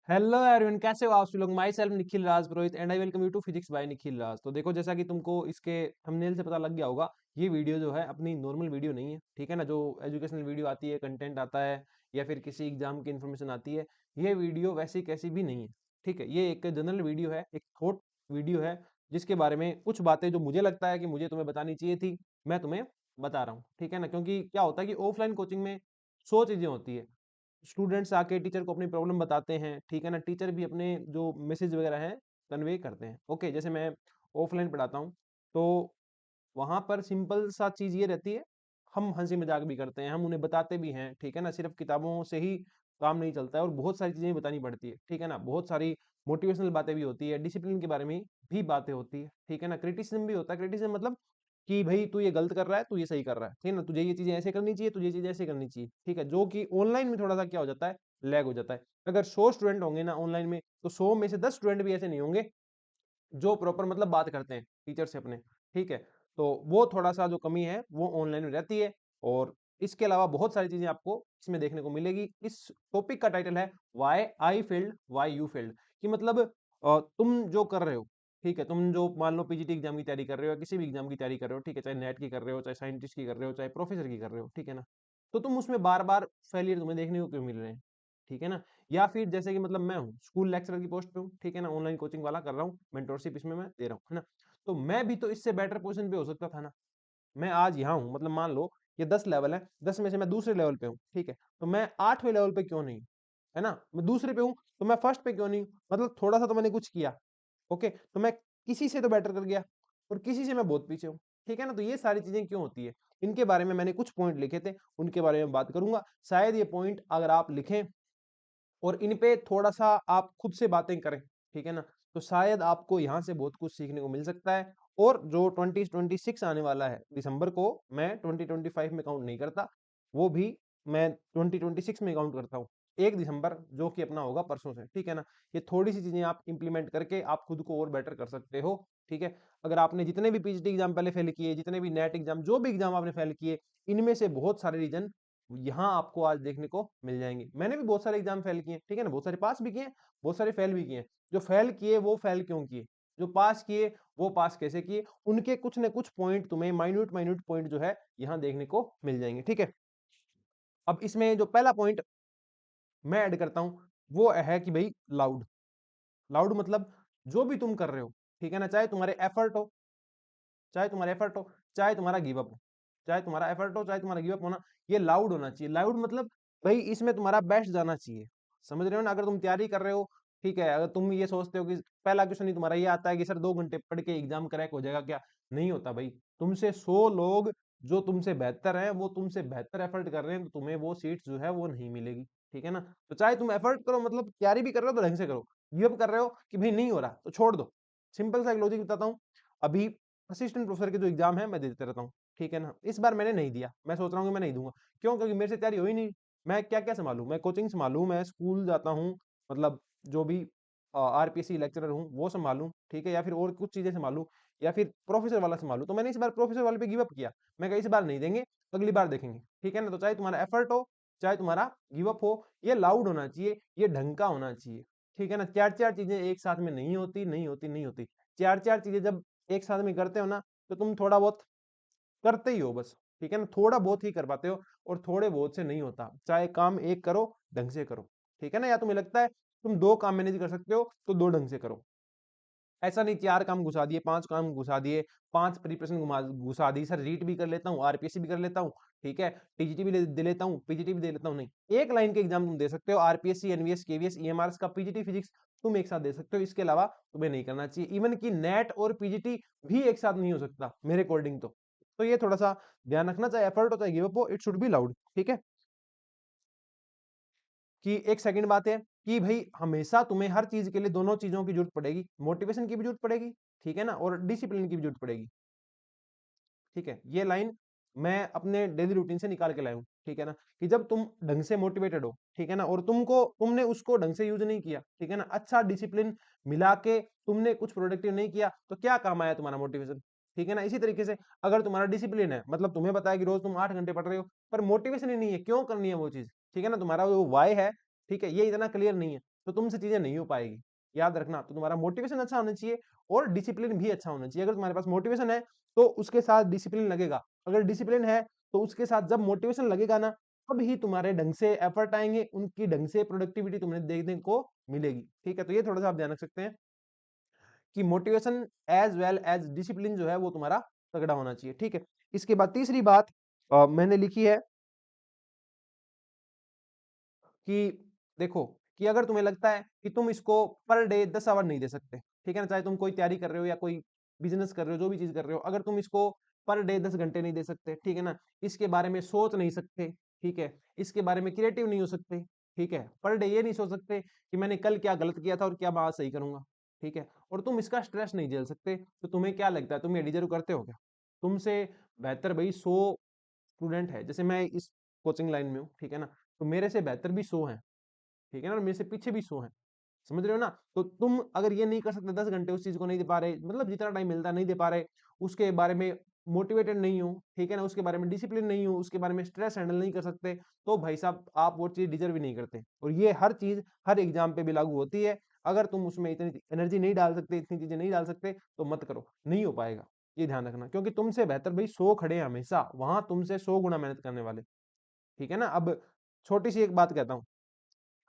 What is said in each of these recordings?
Hello everyone, कैसे हो आप सब लोग। Myself Nikhil Raj Purohit and I welcome you to physics by Nikhil Raj. तो देखो, जैसा कि तुमको इसके थंबनेल से पता लग गया होगा, ये वीडियो जो है अपनी नॉर्मल वीडियो नहीं है। ठीक है ना, जो एजुकेशनल वीडियो आती है, कंटेंट आता है या फिर किसी एग्जाम की इन्फॉर्मेशन आती है, ये वीडियो वैसी कैसी भी नहीं है। ठीक है, ये एक जनरल वीडियो है, एक थॉट वीडियो है, जिसके बारे में कुछ बातें जो मुझे लगता है कि मुझे तुम्हें बतानी चाहिए थी, मैं तुम्हें बता रहा हूँ। ठीक है ना, क्योंकि क्या होता है कि ऑफलाइन कोचिंग में 100 चीजें होती है। स्टूडेंट्स आके टीचर को अपनी प्रॉब्लम बताते हैं। ठीक है ना, टीचर भी अपने जो मैसेज वगैरह है कन्वे करते हैं। ओके, जैसे मैं ऑफलाइन पढ़ाता हूँ, तो वहां पर सिंपल सा चीज ये रहती है, हम हंसी मजाक भी करते हैं, हम उन्हें बताते भी हैं। ठीक है ना, सिर्फ किताबों से ही काम नहीं चलता है और बहुत सारी चीजें बतानी पड़ती है। ठीक है ना, बहुत सारी मोटिवेशनल बातें भी होती है, डिसिप्लिन के बारे में भी बातें होती है। ठीक है ना, क्रिटिसिज्म भी होता है। क्रिटिसिज्म मतलब कि भाई तू ये गलत कर रहा है, तू ये सही कर रहा है। ठीक है ना, तुझे ये चीजें ऐसे करनी चाहिए, तुझे ये चीजें ऐसे करनी चाहिए। ठीक है, जो कि ऑनलाइन में थोड़ा सा क्या हो जाता है, लैग हो जाता है। अगर 100 स्टूडेंट होंगे ना ऑनलाइन में, तो 100 में से 10 स्टूडेंट भी ऐसे नहीं होंगे जो प्रॉपर मतलब बात करते हैं टीचर से अपने। ठीक है, तो वो थोड़ा सा जो कमी है वो ऑनलाइन में रहती है। और इसके अलावा बहुत सारी चीजें आपको इसमें देखने को मिलेगी। इस टॉपिक का टाइटल है why I failed why you failed. कि मतलब तुम जो कर रहे हो, ठीक है, तुम जो मान लो पीजीटी एग्जाम की तैयारी कर रहे हो या किसी भी एग्जाम की तैयारी कर रहे हो, ठीक है, चाहे नेट की कर रहे हो, चाहे साइंटिस्ट की कर रहे हो, चाहे प्रोफेसर की कर रहे हो, ठीक है ना, तो तुम उसमें बार बार फेलियर तुम्हें देखने को क्यों मिल रहे हैं। ठीक है ना, या फिर जैसे कि मतलब मैं हूँ स्कूल लेक्चरर की पोस्ट पे हूँ। ठीक है ना, ऑनलाइन कोचिंग वाला कर रहा हूँ, मेंटोरशिप इसमें मैं दे रहा हूँ, है ना। तो मैं भी तो इससे बेटर पोजीशन पे हो सकता था ना। मैं आज यहाँ हूँ, मतलब मान लो ये 10 लेवल है, 10 में से मैं दूसरे लेवल पे हूँ। ठीक है, तो मैं 8वें लेवल पे क्यों नहीं हूँ, है ना। मैं दूसरे पे हूँ तो मैं फर्स्ट पे क्यों नहीं हूँ, मतलब थोड़ा सा तो मैंने कुछ किया। ओके, तो मैं किसी से तो बेटर कर गया और किसी से मैं बहुत पीछे हूँ। ठीक है ना, तो ये सारी चीजें क्यों होती है, इनके बारे में मैंने कुछ पॉइंट लिखे थे, उनके बारे में बात करूंगा। शायद ये पॉइंट अगर आप लिखें और इन पे थोड़ा सा आप खुद से बातें करें, ठीक है ना, तो शायद आपको यहाँ से बहुत कुछ सीखने को मिल सकता है। और जो 2026 आने वाला है दिसंबर को, मैं 2025 में काउंट नहीं करता, वो भी मैं 2026 में काउंट करता हूँ। 1 दिसंबर जो कि अपना होगा परसों से। ठीक है ना, ये थोड़ी सी चीजें आप इंप्लीमेंट करके आप खुद को और बेटर कर सकते हो। ठीक है, अगर आपने जितने भी पीजीटी एग्जाम पहले फेल किए, जितने भी नेट एग्जाम, जो भी एग्जाम आपने फेल किए, इनमें से बहुत सारे रीजन यहाँ आपको आज देखने को मिल जाएंगे। मैंने भी बहुत सारे एग्जाम फेल किए, ठीक है ना, बहुत सारे पास भी किए, बहुत सारे फेल भी किए। जो फेल किए वो फेल क्यों किए, जो पास किए वो पास कैसे किए, उनके कुछ न कुछ पॉइंट तुम्हें माइन्यूट माइन्यूट पॉइंट जो है यहाँ देखने को मिल जाएंगे। ठीक है, अब इसमें जो पहला पॉइंट मैं ऐड करता हूं वो है कि भाई लाउड। लाउड मतलब जो भी तुम कर रहे हो, ठीक है ना, चाहे तुम्हारे एफर्ट हो, चाहे तुम्हारा एफर्ट हो, चाहे तुम्हारा गिव अप हो, चाहे तुम्हारा एफर्ट हो, चाहे तुम्हारा गिव अप होना, ये लाउड होना चाहिए। लाउड मतलब भाई इसमें तुम्हारा बेस्ट जाना चाहिए। समझ रहे हो ना, अगर तुम तैयारी कर रहे हो, ठीक है, अगर तुम ये सोचते हो कि पहला क्वेश्चन ही तुम्हारा ये आता है कि सर 2 घंटे पढ़ के एग्जाम क्रैक हो जाएगा क्या, नहीं होता भाई। तुमसे 100 लोग जो तुमसे बेहतर है, वो तुमसे बेहतर एफर्ट कर रहे हैं, तो तुम्हें वो सीट जो है वो नहीं मिलेगी। ठीक है ना, तो चाहे तुम एफर्ट करो, मतलब तैयारी भी कर रहे हो तो ढंग से करो। गिव अप कर रहे हो कि भाई नहीं हो रहा तो छोड़ दो। सिंपल सा एक लॉजिक बताता हूँ। अभी असिस्टेंट प्रोफेसर के जो एग्जाम है मैं देते रहता हूँ। ठीक है ना, इस बार मैंने नहीं दिया, मैं सोच रहा हूँ कि मैं नहीं दूंगा। क्यों, क्योंकि मेरे से तैयारी हुई नहीं। मैं क्या क्या संभालू, मैं कोचिंग संभालू, मैं स्कूल जाता हूँ, मतलब जो भी आरपीएससी लेक्चरर हूँ वो संभालूं, ठीक है, या फिर और कुछ चीजें संभालू, या फिर प्रोफेसर वाला संभालू। तो मैंने इस बार प्रोफेसर वाले पे गिव अप किया। मैं कहा इस बार नहीं देंगे, अगली बार देखेंगे। ठीक है ना, तो चाहे तुम्हारा एफर्ट हो, चाहे तुम्हारा गिव अप हो, ये लाउड होना चाहिए, ये ढंग का होना चाहिए। ठीक है ना, चार चार चीजें एक साथ में नहीं होती, नहीं होती, नहीं होती। चार चार चीजें जब एक साथ में करते हो ना, तो तुम थोड़ा बहुत करते ही हो बस। ठीक है ना, थोड़ा बहुत ही कर पाते हो, और थोड़े बहुत से नहीं होता। चाहे काम एक करो, ढंग से करो। ठीक है ना, या तुम्हें लगता है तुम 2 काम मैनेज कर सकते हो तो 2 ढंग से करो। ऐसा नहीं 4 काम घुसा दिए, 5 काम घुसा दिए, 5 प्रिपरेशन घुसा दी, सर रीट भी कर लेता हूँ, आरपीएससी भी कर लेता हूँ, ठीक है, टीजीटी भी दे लेता हूँ, पीजीटी भी दे लेता हूँ। नहीं, एक लाइन के एग्जाम तुम दे सकते हो, आरपीएससी, एनवीएस, केवीएस, ईएमआरएस का पीजीटी फिजिक्स तुम एक साथ दे सकते हो। इसके अलावा तुम्हें नहीं करना चाहिए। इवन की नेट और पीजीटी भी एक साथ नहीं हो सकता मेरे अकॉर्डिंग तो ये थोड़ा सा ध्यान रखना, चाहे एफर्ट हो चाहे गिव अप हो, इट शुड बी लाउड। ठीक है, कि एक सेकंड बात है कि भाई हमेशा तुम्हें हर चीज के लिए दोनों चीजों की जरूरत पड़ेगी, मोटिवेशन की भी जरूरत पड़ेगी, ठीक है ना, और डिसिप्लिन की भी जरूरत पड़ेगी। ठीक है, ये लाइन मैं अपने डेली रूटीन से निकाल के लाया हूं। ठीक है ना, कि जब तुम ढंग से मोटिवेटेड हो, ठीक है ना, और तुमने उसको ढंग से यूज नहीं किया, ठीक है ना, अच्छा डिसिप्लिन मिला के तुमने कुछ प्रोडक्टिव नहीं किया, तो क्या काम आया तुम्हारा मोटिवेशन। ठीक है ना, इसी तरीके से अगर तुम्हारा डिसिप्लिन है, मतलब तुम्हें पता है कि रोज तुम 8 घंटे पढ़ रहे हो, पर मोटिवेशन ही नहीं है क्यों करनी है वो चीज, ठीक है ना, तुम्हारा जो वाई है, ठीक है, ये इतना क्लियर नहीं है, तो तुमसे चीजें नहीं हो पाएगी। याद रखना, तो तुम्हारा मोटिवेशन अच्छा होना चाहिए और डिसिप्लिन भी अच्छा होना चाहिए। अगर तुम्हारे पास मोटिवेशन है तो उसके साथ डिसिप्लिन लगेगा, अगर डिसिप्लिन है तो उसके साथ जब मोटिवेशन लगेगा ना, तब ही तुम्हारे ढंग से एफर्ट आएंगे, उनकी ढंग से प्रोडक्टिविटी तुम्हें देखने को मिलेगी। ठीक है, तो ये थोड़ा सा आप ध्यान रख सकते हैं कि motivation as well as discipline जो है वो तुम्हारा तगड़ा होना चाहिए। ठीक है, इसके बाद तीसरी बात मैंने लिखी है कि देखो, कि अगर तुम्हें लगता है कि तुम इसको पर डे 10 आवर नहीं दे सकते, ठीक है ना, चाहे तुम कोई तैयारी कर रहे हो या कोई बिजनेस कर रहे हो, जो भी चीज कर रहे हो, अगर तुम इसको पर डे 10 घंटे नहीं दे सकते, ठीक है ना, इसके बारे में सोच नहीं सकते, ठीक है, इसके बारे में क्रिएटिव नहीं हो सकते, ठीक है, पर डे ये नहीं सोच सकते कि मैंने कल क्या गलत किया था और क्या मैं आज सही करूंगा, ठीक है, और तुम इसका स्ट्रेस नहीं झेल सकते, तो तुम्हें क्या लगता है, तुम ये डिजर्व करते हो क्या? तुमसे बेहतर भाई 100 स्टूडेंट है, जैसे मैं इस कोचिंग लाइन में हूँ, ठीक है ना, तो मेरे से बेहतर भी 100 हैं, ठीक है ना, और मेरे से पीछे भी 100 हैं। समझ रहे हो ना? तो तुम अगर ये नहीं कर सकते, 10 घंटे उस चीज को नहीं दे पा रहे, मतलब जितना टाइम मिलता है नहीं दे पा रहे, उसके बारे में मोटिवेटेड नहीं हो, ठीक है ना, उसके बारे में डिसिप्लिन नहीं हो, उसके बारे में स्ट्रेस हैंडल नहीं कर सकते, तो भाई साहब आप वो चीज डिजर्व ही नहीं करते। और ये हर चीज हर एग्जाम पे भी लागू होती है। अगर तुम उसमें इतनी एनर्जी नहीं डाल सकते, इतनी चीजें नहीं डाल सकते, तो मत करो, नहीं हो पाएगा। ये ध्यान रखना, क्योंकि तुमसे बेहतर भाई 100 खड़े हैं हमेशा, वहां तुमसे 100 गुना मेहनत करने वाले, ठीक है ना। अब छोटी सी एक बात कहता हूँ,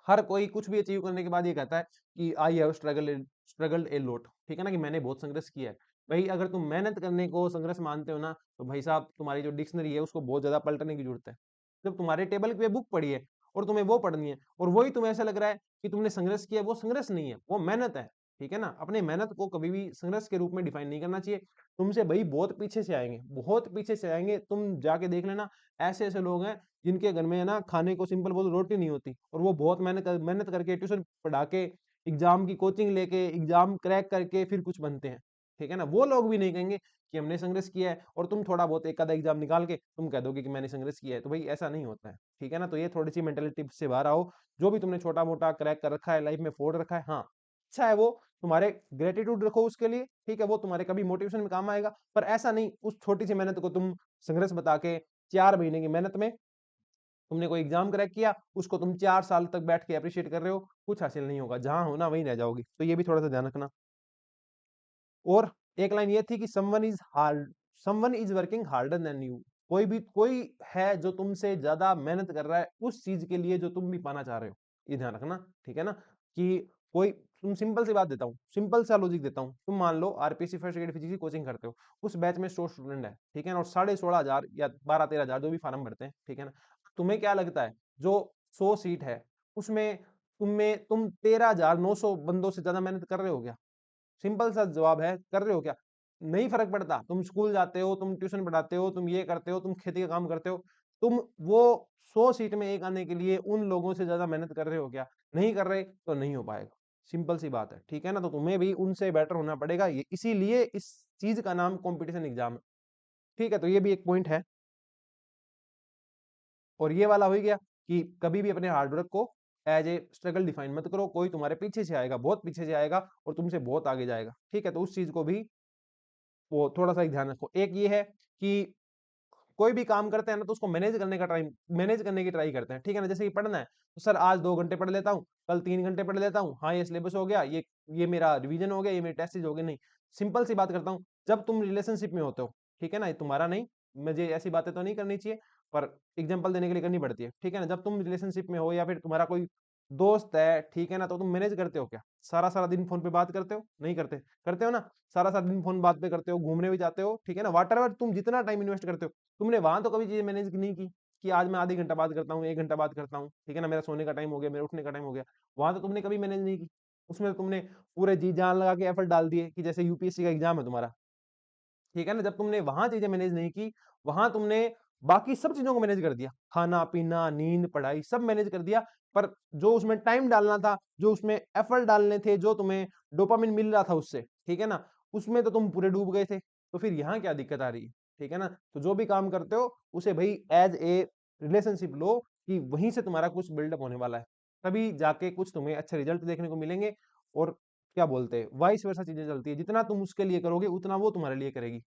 हर कोई कुछ भी अचीव करने के बाद ये कहता है कि I have struggled a lot, ठीक है ना, कि मैंने बहुत संघर्ष किया है। भाई अगर तुम मेहनत करने को संघर्ष मानते हो ना, तो भाई साहब तुम्हारी जो डिक्शनरी है उसको बहुत ज्यादा पलटने की जरूरत है। जब तुम्हारे टेबल पे बुक पड़ी है और तुम्हें वो पढ़नी है, और वही तुम्हें ऐसा लग रहा है कि तुमने संघर्ष किया, वो संघर्ष नहीं है, वो मेहनत है, ठीक है ना। अपने मेहनत को कभी भी संघर्ष के रूप में डिफाइन नहीं करना चाहिए। तुमसे भाई बहुत पीछे से आएंगे, बहुत पीछे से आएंगे, तुम जाके देख लेना, ऐसे ऐसे लोग हैं जिनके घर में है ना खाने को सिंपल बोलो रोटी नहीं होती, और वो बहुत मेहनत करके ट्यूशन पढ़ा के एग्जाम की कोचिंग लेके एग्जाम क्रैक करके फिर कुछ बनते हैं, ठीक है ना। वो लोग भी नहीं कहेंगे कि हमने संघर्ष किया है, और तुम थोड़ा बहुत एक आधा एग्जाम निकाल के तुम कह दोगे कि मैंने संघर्ष किया है, तो भाई ऐसा नहीं होता है, ठीक है ना। तो ये थोड़ी सी मेंटेलिटी से बाहर आओ। जो भी तुमने छोटा मोटा क्रैक कर रखा है लाइफ में, फोड़ रखा है, हाँ अच्छा है वो, तुम्हारे ग्रेटिट्यूड रखो उसके लिए, ठीक है, वो तुम्हारे कभी मोटिवेशन में काम आएगा। पर ऐसा नहीं उस छोटी सी मेहनत को तुम संघर्ष बता के 4 महीने की मेहनत में तुमने कोई एग्जाम क्रैक किया, उसको तुम 4 साल तक बैठ के अप्रिशिएट कर रहे हो, कुछ हासिल नहीं होगा, जहां हो ना वहीं रह जाओगी। तो ये भी थोड़ा सा ध्यान रखना। और एक लाइन ये थी कि someone is working harder than you. कोई है जो तुमसे ज्यादा मेहनत कर रहा है उस चीज के लिए जो तुम भी पाना चाह रहे हो, ये ध्यान रखना, ठीक है ना। कि कोई, तुम सिंपल सी बात देता हूँ, सिंपल सा लॉजिक देता हूँ, तुम मान लो आरपीसी फर्स्ट ग्रेड फिजिक्स की कोचिंग करते हो, उस बैच में 100 स्टूडेंट है, ठीक है ना, और 16,500 या 12-13 हजार जो भी फार्म भरते हैं, ठीक है ना। तुम्हें क्या लगता है जो 100 सीट है उसमें तुम 13,900 बंदों से ज्यादा मेहनत कर रहे हो क्या? सिंपल सा जवाब है, कर रहे हो क्या? नहीं फर्क पड़ता, तुम स्कूल जाते हो, तुम ट्यूशन पढ़ाते हो, तुम ये करते हो, तुम खेती का काम करते हो, तुम वो 100 सीट में एक आने के लिए उन लोगों से ज्यादा मेहनत कर रहे हो क्या? नहीं कर रहे तो नहीं हो पाएगा, सिंपल सी बात है, ठीक है ना। तो तुम्हें भी उनसे बेटर होना पड़ेगा, ये इसीलिए इस चीज का नाम कंपटीशन एग्जाम है, ठीक है। तो ये भी एक पॉइंट है। और ये वाला हो गया कि कभी भी अपने हार्डवर्क को एज ए स्ट्रगल डिफाइन मत करो, कोई तुम्हारे पीछे से आएगा, बहुत पीछे से आएगा और तुमसे बहुत आगे जाएगा, ठीक है। तो उस चीज को भी वो थोड़ा सा ध्यान रखो। एक ये है कि कोई भी काम करते हैं ना, तो उसको मैनेज करने की ट्राई करते हैं, ठीक है ना। जैसे कि पढ़ना है, तो सर आज 2 घंटे पढ़ लेता हूँ, कल 3 घंटे पढ़ लेता हूँ, हाँ ये सिलेबस हो गया, ये मेरा रिवीजन हो गया, ये मेरे टेस्ट हो गए। नहीं, सिंपल सी बात करता हूँ, जब तुम रिलेशनशिप में होते हो, ठीक है ना, ये तुम्हारा नहीं, मुझे ऐसी बातें तो नहीं करनी चाहिए, पर एग्जाम्पल देने के लिए करनी पड़ती है, ठीक है ना। जब तुम रिलेशनशिप में हो या फिर तुम्हारा कोई दोस्त है, ठीक है ना, तो तुम मैनेज करते हो क्या? सारा सारा दिन फोन पे बात करते हो? नहीं करते, करते हो ना? सारा सारा दिन फोन बात पे करते हो, घूमने भी जाते हो, ठीक है ना, वाट एवर तुम जितना टाइम इन्वेस्ट करते हो, तुमने वहां तो कभी चीजें मैनेज नहीं की कि आज मैं आधे घंटा बात करता हूँ, 1 घंटा बात करता हूँ, ठीक है ना, मेरा सोने का टाइम हो गया, मेरा उठने का टाइम हो गया, वहां तो तुमने कभी मैनेज नहीं की। उसमें तो तुमने पूरे जी जान लगा के एफर्ट डाल दिए, कि जैसे यूपीएससी का एग्जाम है तुम्हारा, ठीक है ना, जब तुमने वहां चीजें मैनेज नहीं की, वहां तुमने बाकी सब चीजों को मैनेज कर दिया, खाना पीना नींद पढ़ाई सब मैनेज कर दिया, पर जो उसमें टाइम डालना था, जो उसमें एफर्ट डालने थे, जो तुम्हें डोपामिन मिल रहा था उससे, ठीक है ना, उसमें तो तुम पूरे डूब गए थे। तो फिर यहाँ क्या दिक्कत आ रही है, ठीक है ना। तो जो भी काम करते हो उसे भाई एज ए रिलेशनशिप लो, कि वहीं से तुम्हारा कुछ बिल्डअप होने वाला है, तभी जाके कुछ तुम्हें अच्छे रिजल्ट देखने को मिलेंगे। और क्या बोलते हैं, वाइस वर्सा चीजें चलती है, जितना तुम उसके लिए करोगे उतना वो तुम्हारे लिए करेगी।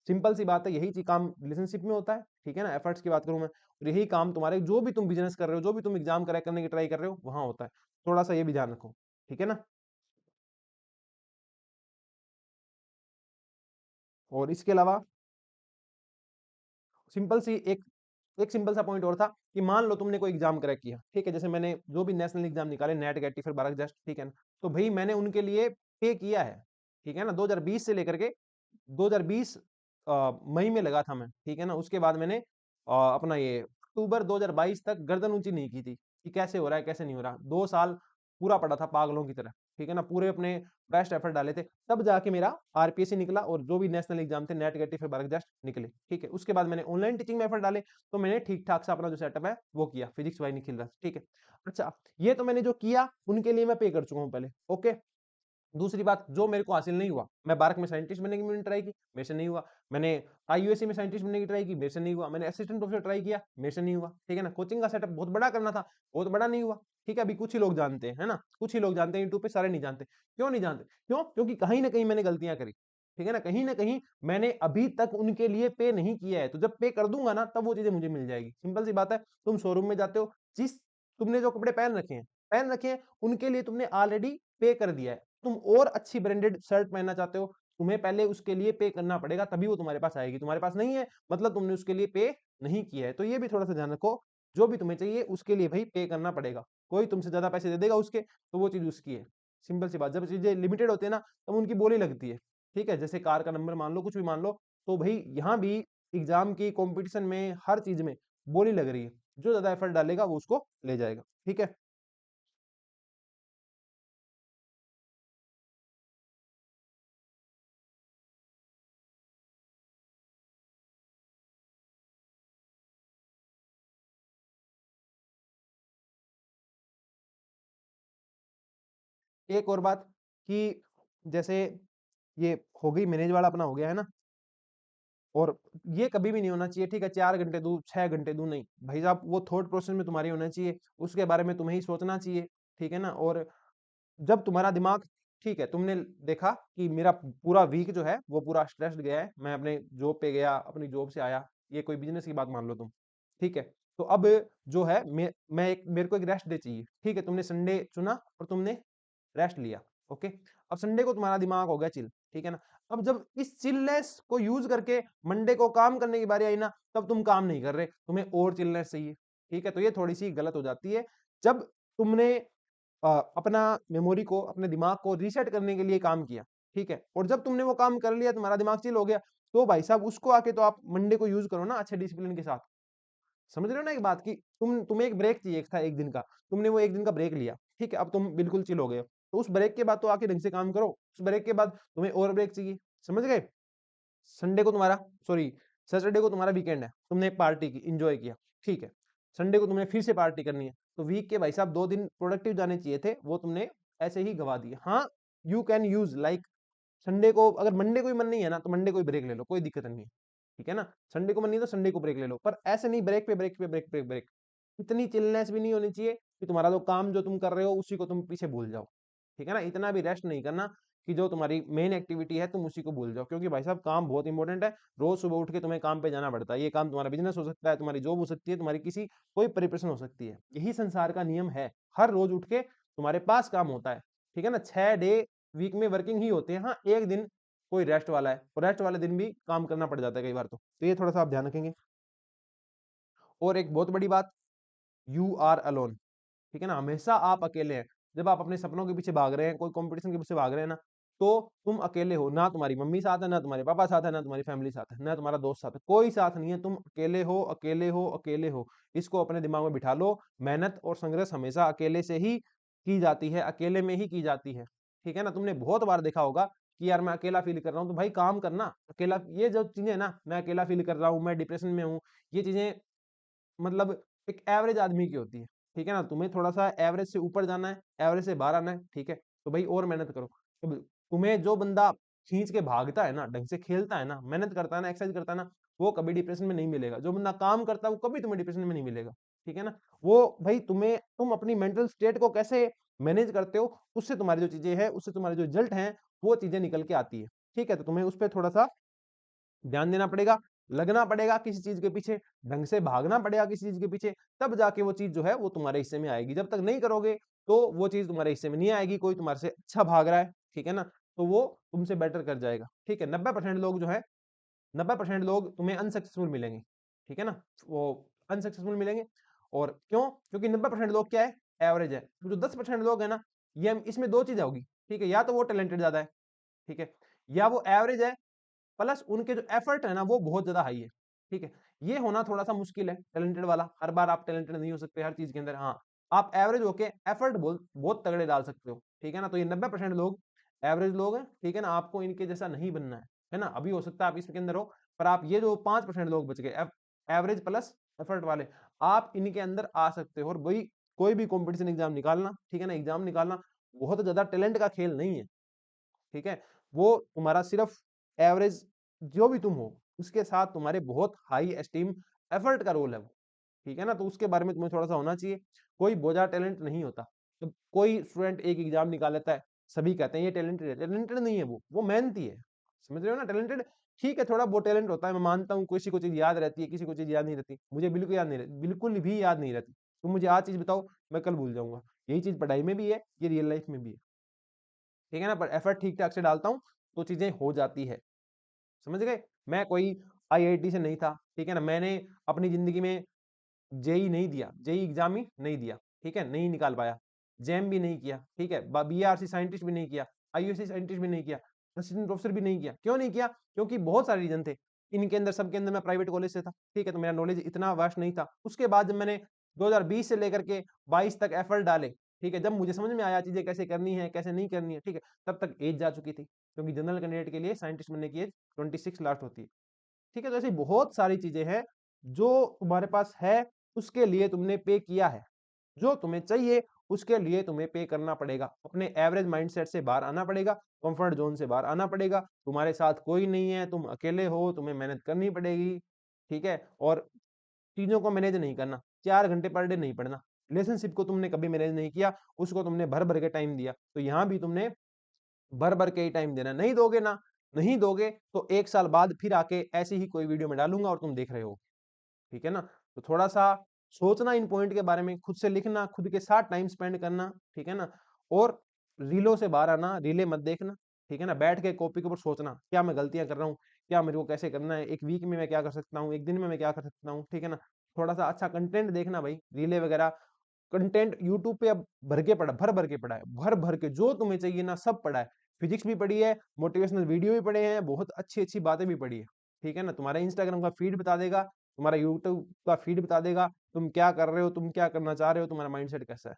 सिंपल सी बात है, यही चीज काम रिलेशनशिप में होता है, ठीक है ना। एफर्ट्स की बात करूं मैं, और यही काम तुम्हारे जो भी तुम बिजनेस कर रहे हो, जो भी तुम एग्जाम क्रैक करने की ट्राई कर रहे हो, वहां होता है। थोड़ा सा ये भी ध्यान रखो, ठीक है ना। और इसके अलावा सिंपल सी एक एक सिंपल सा पॉइंट और था कि मान लो तुमने कोई एग्जाम क्रैक किया, ठीक है, जैसे मैंने जो भी नेशनल एग्जाम निकाले, नेट गेट फिर बारह जस्ट, ठीक है ना, तो भाई मैंने उनके लिए पे किया है, ठीक है ना, 2020 से लेकर के 2020 मई में लगा था मैं, ठीक है ना, उसके बाद मैंने अपना ये अक्टूबर 2022 तक गर्दन ऊंची नहीं की थी कि कैसे हो रहा है कैसे नहीं हो रहा, 2 साल पूरा पड़ा था पागलों की तरह, ठीक है ना, पूरे अपने बेस्ट एफर्ट डाले थे, तब जाके मेरा आरपीएससी निकला और जो भी नेशनल एग्जाम थे नेट गेट फिर बारह जस्ट निकले, ठीक है। उसके बाद मैंने ऑनलाइन टीचिंग में एफर्ट डाले, तो मैंने ठीक ठाक से अपना जो सेटअप है वो किया, फिजिक्स वाई निखिल रहा, ठीक है। अच्छा, ये तो मैंने जो किया उनके लिए मैं पे कर चुका हूँ पहले, ओके। दूसरी बात, जो मेरे को हासिल नहीं हुआ, मैं बारक में साइंटिस्ट बनने की मैंने ट्राई की, मेरे से नहीं हुआ। मैंने आईयूएससी में साइंटिस्ट बनने की ट्राई की, मेरे से नहीं हुआ। मैंने असिस्टेंट प्रोफेसर ट्राई किया, मेरे से नहीं हुआ, ठीक है ना। कोचिंग का सेटअप बहुत बड़ा करना था, बहुत बड़ा नहीं हुआ, ठीक है। अभी कुछ ही लोग जानते हैं, है ना, कुछ ही लोग जानते हैं, यूट्यूब पे सारे नहीं जानते। क्यों नहीं जानते? क्यों? क्योंकि कहीं ना कहीं मैंने गलतियां करी, ठीक है ना कहीं मैंने अभी तक उनके लिए पे नहीं किया है, तो जब पे कर दूंगा ना तब वो चीजें मुझे मिल जाएगी। सिंपल सी बात है, तुम शोरूम में जाते हो, जिस तुमने जो कपड़े पहन रखे हैं उनके लिए तुमने ऑलरेडी पे कर दिया है। तुम और अच्छी ब्रांडेड शर्ट पहनना चाहते हो, तुम्हें पहले उसके लिए पे करना पड़ेगा, तभी वो तुम्हारे पास आएगी। तुम्हारे पास नहीं है मतलब तुमने उसके लिए पे नहीं किया है, तो ये भी थोड़ा सा ध्यान रखो। जो भी तुम्हें चाहिए उसके लिए भाई पे करना पड़ेगा। कोई तुमसे ज्यादा पैसे दे देगा उसके, तो वो चीज उसकी है। सिंपल सी बात, जब चीजें लिमिटेड होती है ना तब उनकी बोली लगती है, ठीक है। जैसे कार का नंबर मान लो, कुछ भी मान लो, तो भाई यहाँ भी एग्जाम की कंपटीशन में हर चीज में बोली लग रही है। जो ज्यादा एफर्ट डालेगा वो उसको ले जाएगा, ठीक है। एक और बात कि जैसे ये हो गई मैनेज वाला अपना हो गया है ना, और ये कभी भी नहीं होना चाहिए, ठीक है, 4 घंटे दूं 6 घंटे दूं, नहीं भाई साहब, वो थॉट प्रोसेस में तुम्हारी होना चाहिए, उसके बारे में तुम्हें ही सोचना चाहिए, ठीक है ना। और जब तुम्हारा दिमाग, ठीक है, तुमने देखा कि मेरा पूरा वीक जो है वो पूरा स्ट्रेस्ड गया है, मैं अपने जॉब पे गया, अपनी जॉब से आया, ये कोई बिजनेस की बात मान लो तुम, ठीक है, तो अब जो है मैं एक मेरे को एक रेस्ट डे चाहिए, ठीक है। तुमने संडे चुना और तुमने रेस्ट लिया, ओके। अब संडे को तुम्हारा दिमाग हो गया चिल, ठीक है ना। अब जब इस चिलनेस को यूज करके मंडे को काम करने की बारी आई ना, तब तुम काम नहीं कर रहे, तुम्हें और चिलनेस चाहिए, ठीक है। तो ये थोड़ी सी गलत हो जाती है। जब तुमने अपना मेमोरी को, अपने दिमाग को रीसेट करने के लिए काम किया, ठीक है, और जब तुमने वो काम कर लिया, तुम्हारा दिमाग चिल हो गया, तो भाई साहब उसको आके तो आप मंडे को यूज करो ना अच्छे डिसिप्लिन के साथ। समझ रहे हो ना एक बात, कि तुम्हें एक ब्रेक चाहिए था एक दिन का, तुमने वो एक दिन का ब्रेक लिया, ठीक है, अब तुम बिल्कुल चिल हो गए हो, तो उस ब्रेक के बाद तो आके ढंग से काम करो, उस ब्रेक के बाद तुम्हें और ब्रेक चाहिए, समझ गए। संडे को तुम्हारा, सॉरी, सैटरडे को तुम्हारा वीकेंड है, तुमने एक पार्टी की एंजॉय किया, ठीक है, संडे को तुमने फिर से पार्टी करनी है, तो वीक के भाई साहब 2 दिन प्रोडक्टिव जाने चाहिए थे, वो तुमने ऐसे ही गवा दिए। हाँ, you can use like Sunday को, अगर मंडे को ही मन नहीं है ना तो मंडे को ही ब्रेक ले लो, कोई दिक्कत नहीं है, ठीक है ना। संडे को मन नहीं है तो संडे को ब्रेक ले लो, पर ऐसे नहीं ब्रेक पे ब्रेक पे ब्रेक पे ब्रेक। इतनी चिलनेस भी नहीं होनी चाहिए कि तुम्हारा जो काम जो तुम कर रहे हो उसी को तुम पीछे भूल जाओ, ठीक है ना। इतना भी रेस्ट नहीं करना कि जो तुम्हारी मेन एक्टिविटी है तुम उसी को भूल जाओ, क्योंकि भाई साहब काम बहुत इंपॉर्टेंट है। रोज सुबह उठ के तुम्हें काम पे जाना पड़ता है, ये काम तुम्हारा बिजनेस हो सकता है, तुम्हारी जॉब हो सकती है, तुम्हारी किसी कोई प्रिपरेशन हो सकती है, यही संसार का नियम है। हर रोज उठ के तुम्हारे पास काम होता है, ठीक है ना। 6 डे वीक में वर्किंग ही होते हैं, हाँ एक दिन कोई रेस्ट वाला है, और रेस्ट वाले दिन भी काम करना पड़ जाता है कई बार, तो ये थोड़ा सा आप ध्यान रखेंगे। और एक बहुत बड़ी बात, यू आर अलोन, ठीक है ना, हमेशा आप अकेले हैं। जब आप अपने सपनों के पीछे भाग रहे हैं, कोई कंपटीशन के पीछे भाग रहे हैं ना, तो तुम अकेले हो, ना तुम्हारी मम्मी साथ है, ना तुम्हारे पापा साथ है, ना तुम्हारी फैमिली साथ है, ना तुम्हारा दोस्त साथ है, कोई साथ नहीं है, तुम अकेले हो, अकेले हो, अकेले हो। इसको अपने दिमाग में बिठा लो। मेहनत और संघर्ष हमेशा अकेले से ही की जाती है, अकेले में ही की जाती है, ठीक है ना। तुमने बहुत बार देखा होगा कि यार मैं अकेला फील कर रहा हूँ, तो भाई काम करना अकेला। ये जो चीजें है ना, मैं अकेला फील कर रहा हूँ, मैं डिप्रेशन में हूँ, ये चीजें मतलब एक एवरेज आदमी की होती है, ठीक है ना। तुम्हें थोड़ा सा एवरेज से ऊपर जाना है, एवरेज से बाहर आना है, ठीक है, तो भाई और मेहनत करो। अब तुम्हें जो बंदा खींच के भागता है ना, ढंग से खेलता है ना, मेहनत करता है ना, एक्सरसाइज करता है ना, वो कभी डिप्रेशन में नहीं मिलेगा। जो बंदा काम करता है वो कभी तुम्हें डिप्रेशन में नहीं मिलेगा, ठीक है ना। वो भाई तुम अपनी मेंटल स्टेट को कैसे मैनेज करते हो, उससे तुम्हारी जो चीजें हैं, उससे तुम्हारे जो रिजल्ट हैं, वो चीजें निकल के आती है, ठीक है। तो तुम्हें उस पर थोड़ा सा ध्यान देना पड़ेगा, लगना पड़ेगा किसी चीज के पीछे, ढंग से भागना पड़ेगा किसी चीज के पीछे, तब जाके वो चीज जो है वो तुम्हारे हिस्से में आएगी। जब तक नहीं करोगे तो वो चीज तुम्हारे हिस्से में नहीं आएगी। कोई तुम्हारे से अच्छा भाग रहा है, ठीक है ना, तो वो तुमसे बेटर कर जाएगा, ठीक है। 90% लोग जो है, 90% लोग तुम्हें अनसक्सेसफुल मिलेंगे, ठीक है ना, वो अनसक्सेसफुल मिलेंगे। और क्यों? क्योंकि 90% लोग क्या है, एवरेज है। तो जो 10% लोग है ना, ये इसमें दो चीजें होगी, ठीक है, या तो वो टैलेंटेड ज्यादा है, ठीक है, या वो एवरेज है प्लस उनके जो एफर्ट है ना वो बहुत ज्यादा हाई है, ठीक है। ये होना थोड़ा सा मुश्किल है टैलेंटेड वाला, हर बार आप टैलेंटेड नहीं हो सकते हर चीज के अंदर। हाँ, आप एवरेज होके एफर्ट बहुत बहुत तगड़े डाल सकते हो, ठीक है ना। तो ये 90% लोग एवरेज लोग हैं, ठीक है ना, आपको इनके जैसा नहीं बनना है ना। अभी हो सकता है आप इसके अंदर हो, पर आप ये जो 5% लोग बच गए एवरेज प्लस एफर्ट वाले, आप इनके अंदर आ सकते हो। और वही कोई भी कंपटीशन एग्जाम निकालना, ठीक है ना, एग्जाम निकालना बहुत ज्यादा टैलेंट का खेल नहीं है, ठीक है। वो तुम्हारा सिर्फ एवरेज जो भी तुम हो उसके साथ तुम्हारे बहुत हाई एस्टीम एफर्ट का रोल है वो, ठीक है ना। तो उसके बारे में तुम्हें थोड़ा सा होना चाहिए। कोई बोझा टैलेंट नहीं होता। तो कोई स्टूडेंट एक एग्जाम निकाल लेता है, सभी कहते हैं ये टैलेंटेड है, टैलेंटेड नहीं है, वो मेहनती है, समझ रहे हो ना। टैलेंटेड ठीक है, थोड़ा बहुत टैलेंट होता है, मैं मानता हूँ, किसी को चीज याद रहती है, किसी को चीज याद नहीं रहती। मुझे बिल्कुल याद नहीं रहती, बिल्कुल भी याद नहीं रहती। तुम मुझे आज चीज बताओ, मैं कल भूल जाऊंगा। यही चीज पढ़ाई में भी है, ये रियल लाइफ में भी है, ठीक है ना। पर एफर्ट ठीक ठाक से डालता हूँ तो चीजें हो जाती है, समझ गए। मैं कोई आईआईटी से नहीं था, ठीक है ना, मैंने अपनी जिंदगी में जेई नहीं दिया, जेई एग्जाम ही नहीं दिया, ठीक है, नहीं निकाल पाया। जैम भी नहीं किया, ठीक है, बीआरसी साइंटिस्ट भी नहीं किया, आईयूसी साइंटिस्ट भी नहीं किया, असिस्टेंट प्रोफेसर भी नहीं किया। क्यों नहीं किया? क्योंकि बहुत सारे रीजन थे। इनके अंदर सबके अंदर मैं प्राइवेट कॉलेज से था, ठीक है, तो मेरा नॉलेज इतना वास्ट नहीं था। उसके बाद जब मैंने 2020 से लेकर के 22 तक एफर्ट डाले, ठीक है, जब मुझे समझ में आया चीजें कैसे करनी है कैसे नहीं करनी है, ठीक है, तब तक एज जा चुकी थी, क्योंकि जनरल कैंडिडेट के लिए साइंटिस्ट बनने की एज 26 लास्ट होती है, ठीक है। तो ऐसी बहुत सारी चीजें हैं जो तुम्हारे पास है, उसके लिए तुमने पे किया है। जो तुम्हें चाहिए उसके लिए तुम्हें पे करना पड़ेगा, अपने एवरेज माइंडसेट से बाहर आना पड़ेगा, कंफर्ट जोन से बाहर आना पड़ेगा। तुम्हारे साथ कोई नहीं है, तुम अकेले हो, तुम्हें मेहनत करनी पड़ेगी, ठीक है। और चीजों को मैनेज नहीं करना, 4 घंटे पर डे नहीं पढ़ना। रिलेशनशिप को तुमने कभी मैनेज नहीं किया, उसको तुमने भर भर के टाइम दिया, तो यहाँ भी तुमने भर भर के ही टाइम देना। नहीं दोगे ना, नहीं दोगे तो 1 साल बाद फिर आके ऐसी ही कोई वीडियो में डालूंगा और तुम देख रहे हो, ठीक है ना। तो थोड़ा सा सोचना इन पॉइंट के बारे में, खुद से लिखना, खुद के साथ टाइम स्पेंड करना, ठीक है ना। और रीलों से बाहर आना, रीलें मत देखना, ठीक है ना। बैठ के कॉपी के ऊपर सोचना, क्या मैं गलतियां कर रहा हूँ, क्या मेरे को कैसे करना है, एक वीक में मैं क्या कर सकता हूँ, एक दिन में मैं क्या कर सकता हूँ, ठीक है ना। थोड़ा सा अच्छा कंटेंट देखना भाई, रीले वगैरह कंटेंट यूट्यूब पे अब भर के पड़ा, भर भर के पड़ा है, भर भर के जो तुम्हें चाहिए ना सब पड़ा है। फिजिक्स भी पढ़ी है, मोटिवेशनल वीडियो भी पढ़े हैं, बहुत अच्छी अच्छी बातें भी पढ़ी है, ठीक है ना। तुम्हारा इंस्टाग्राम का फीड बता देगा, तुम्हारा यूट्यूब का फीड बता देगा तुम क्या कर रहे हो, तुम क्या करना चाह रहे हो, तुम्हारा माइंडसेट कैसा है,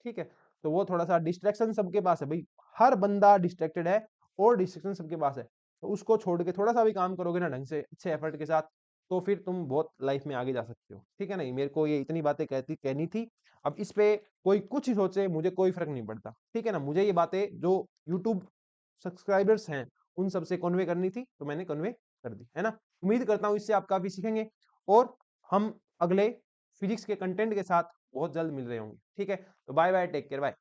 ठीक है। तो वो थोड़ा सा डिस्ट्रैक्शन सबके पास है भाई, हर बंदा डिस्ट्रैक्टेड है और डिस्ट्रैक्शन सबके पास है। तो उसको छोड़ के थोड़ा सा भी काम करोगे ना ढंग से, अच्छे एफर्ट के साथ, तो फिर तुम बहुत लाइफ में आगे जा सकते हो, ठीक है ना। मेरे को ये इतनी बातें कहनी थी। अब इस पे कोई कुछ ही सोचे, मुझे कोई फर्क नहीं पड़ता, ठीक है ना। मुझे ये बातें जो यूट्यूब सब्सक्राइबर्स हैं उन सबसे कन्वे करनी थी, तो मैंने कन्वे कर दी, है ना। उम्मीद करता हूँ इससे आप काफी सीखेंगे, और हम अगले फिजिक्स के कंटेंट के साथ बहुत जल्द मिल रहे होंगे, ठीक है। तो bye bye, take care, bye.